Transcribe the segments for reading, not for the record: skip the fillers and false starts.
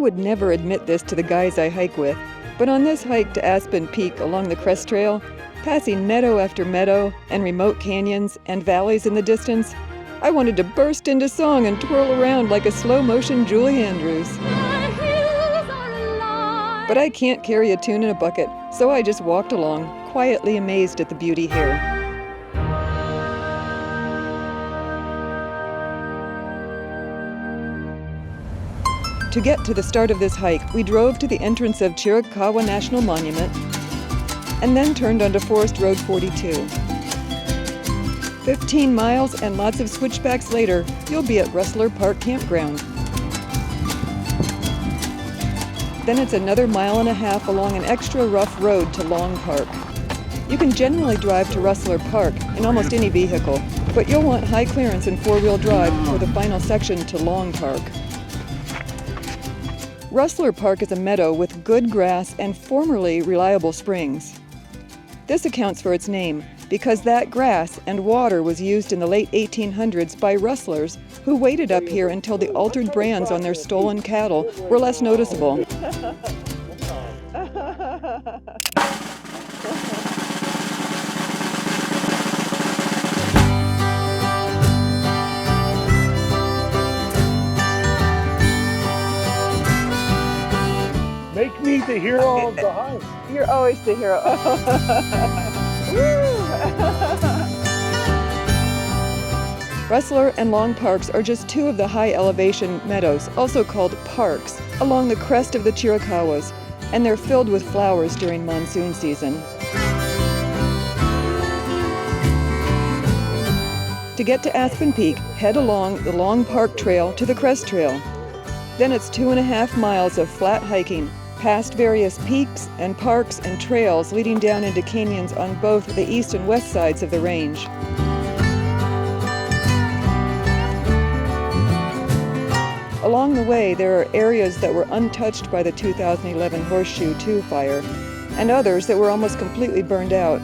would never admit this to the guys I hike with, but on this hike to Aspen Peak along the Crest Trail, passing meadow after meadow and remote canyons and valleys in the distance, I wanted to burst into song and twirl around like a slow-motion Julie Andrews. But I can't carry a tune in a bucket, so I just walked along, quietly amazed at the beauty here. To get to the start of this hike, we drove to the entrance of Chiricahua National Monument and then turned onto Forest Road 42. 15 miles and lots of switchbacks later, you'll be at Rustler Park Campground. Then it's another 1.5 miles along an extra rough road to Long Park. You can generally drive to Rustler Park in almost any vehicle, but you'll want high clearance and four-wheel drive for the final section to Long Park. Rustler Park is a meadow with good grass and formerly reliable springs. This accounts for its name, because that grass and water was used in the late 1800s by rustlers who waited up here until the altered brands on their stolen cattle were less noticeable. Make me the hero of the hike. You're always the hero. Rustler and Long Parks are just two of the high-elevation meadows, also called parks, along the crest of the Chiricahuas, and they're filled with flowers during monsoon season. To get to Aspen Peak, head along the Long Park Trail to the Crest Trail. Then it's 2.5 miles of flat hiking, past various peaks and parks and trails leading down into canyons on both the east and west sides of the range. Along the way, there are areas that were untouched by the 2011 Horseshoe 2 fire, and others that were almost completely burned out.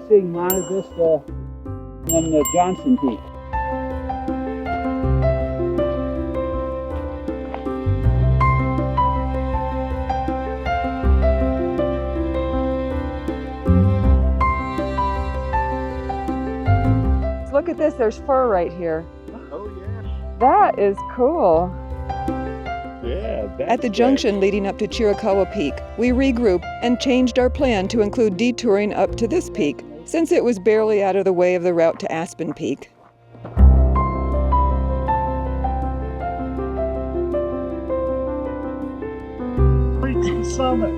Seeing Monte Vista and the Johnson Peak. Look at this, there's fur right here. Oh yeah. That is cool. Yeah. At the junction leading up to Chiricahua Peak, we regrouped and changed our plan to include detouring up to this peak, since it was barely out of the way of the route to Aspen Peak. Reaching summit.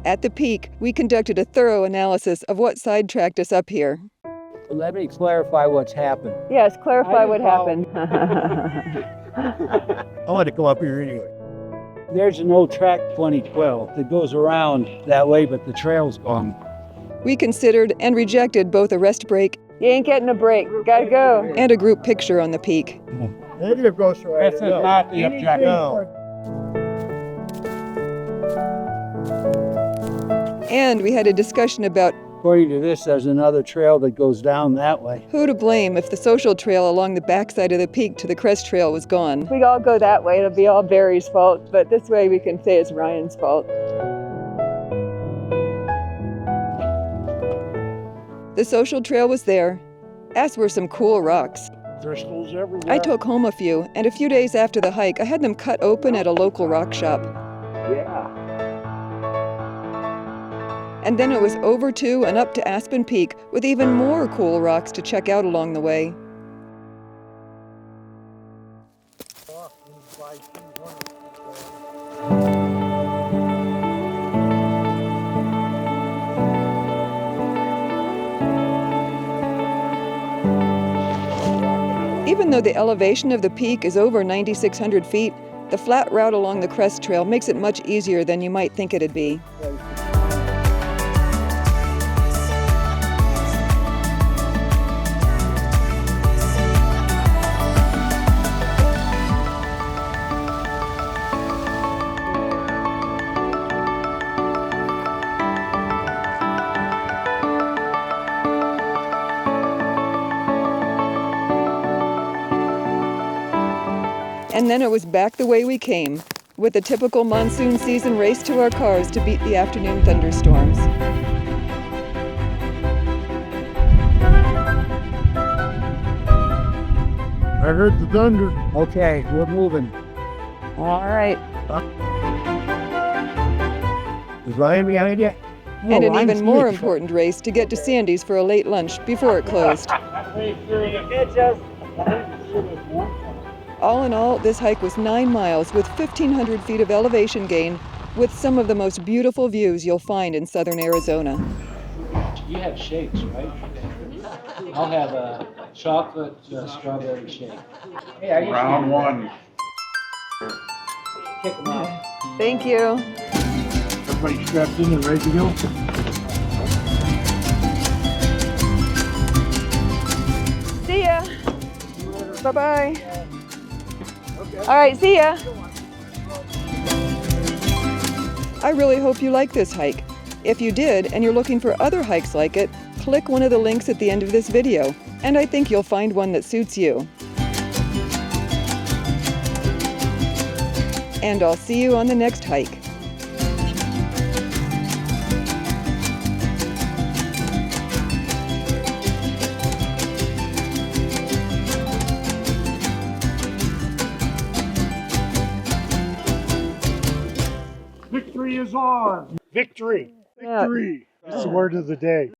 At the peak, we conducted a thorough analysis of what sidetracked us up here. Let me clarify what's happened. Yes, clarify what happened. I want to go up here anyway. There's an old track 2012 that goes around that way, but the trail's gone. We considered and rejected both a rest break, you ain't getting a break, gotta go, and a group picture on the peak. It goes right. This is not the objective. No. And we had a discussion about According to this, there's another trail that goes down that way. who to blame if the social trail along the backside of the peak to the Crest Trail was gone. We all go that way, it'll be all Barry's fault, but this way we can say it's Ryan's fault. The social trail was there, as were some cool rocks. Bristles everywhere. I took home a few, and a few days after the hike, I had them cut open at a local rock shop. Yeah. And then it was over to and up to Aspen Peak with even more cool rocks to check out along the way. Even though the elevation of the peak is over 9,600 feet, the flat route along the Crest Trail makes it much easier than you might think it'd be. And then it was back the way we came, with a typical monsoon season race to our cars to beat the afternoon thunderstorms. I heard the thunder. Okay, we're moving. All right. Is Ryan behind you? And an even more important race to get to Sandy's for a late lunch before it closed. All in all, this hike was 9 miles with 1,500 feet of elevation gain, with some of the most beautiful views you'll find in southern Arizona. You have shakes, right? I'll have a chocolate strawberry shake. Hey, I Round one. kick them out. Thank you. Everybody strapped in and ready to go? See ya. Bye-bye. All right, see ya. I really hope you like this hike. If you did, and you're looking for other hikes like it, click one of the links at the end of this video, and I think you'll find one that suits you. And I'll see you on the next hike. Victory is on! Victory! Yeah. Victory! It's the word of the day.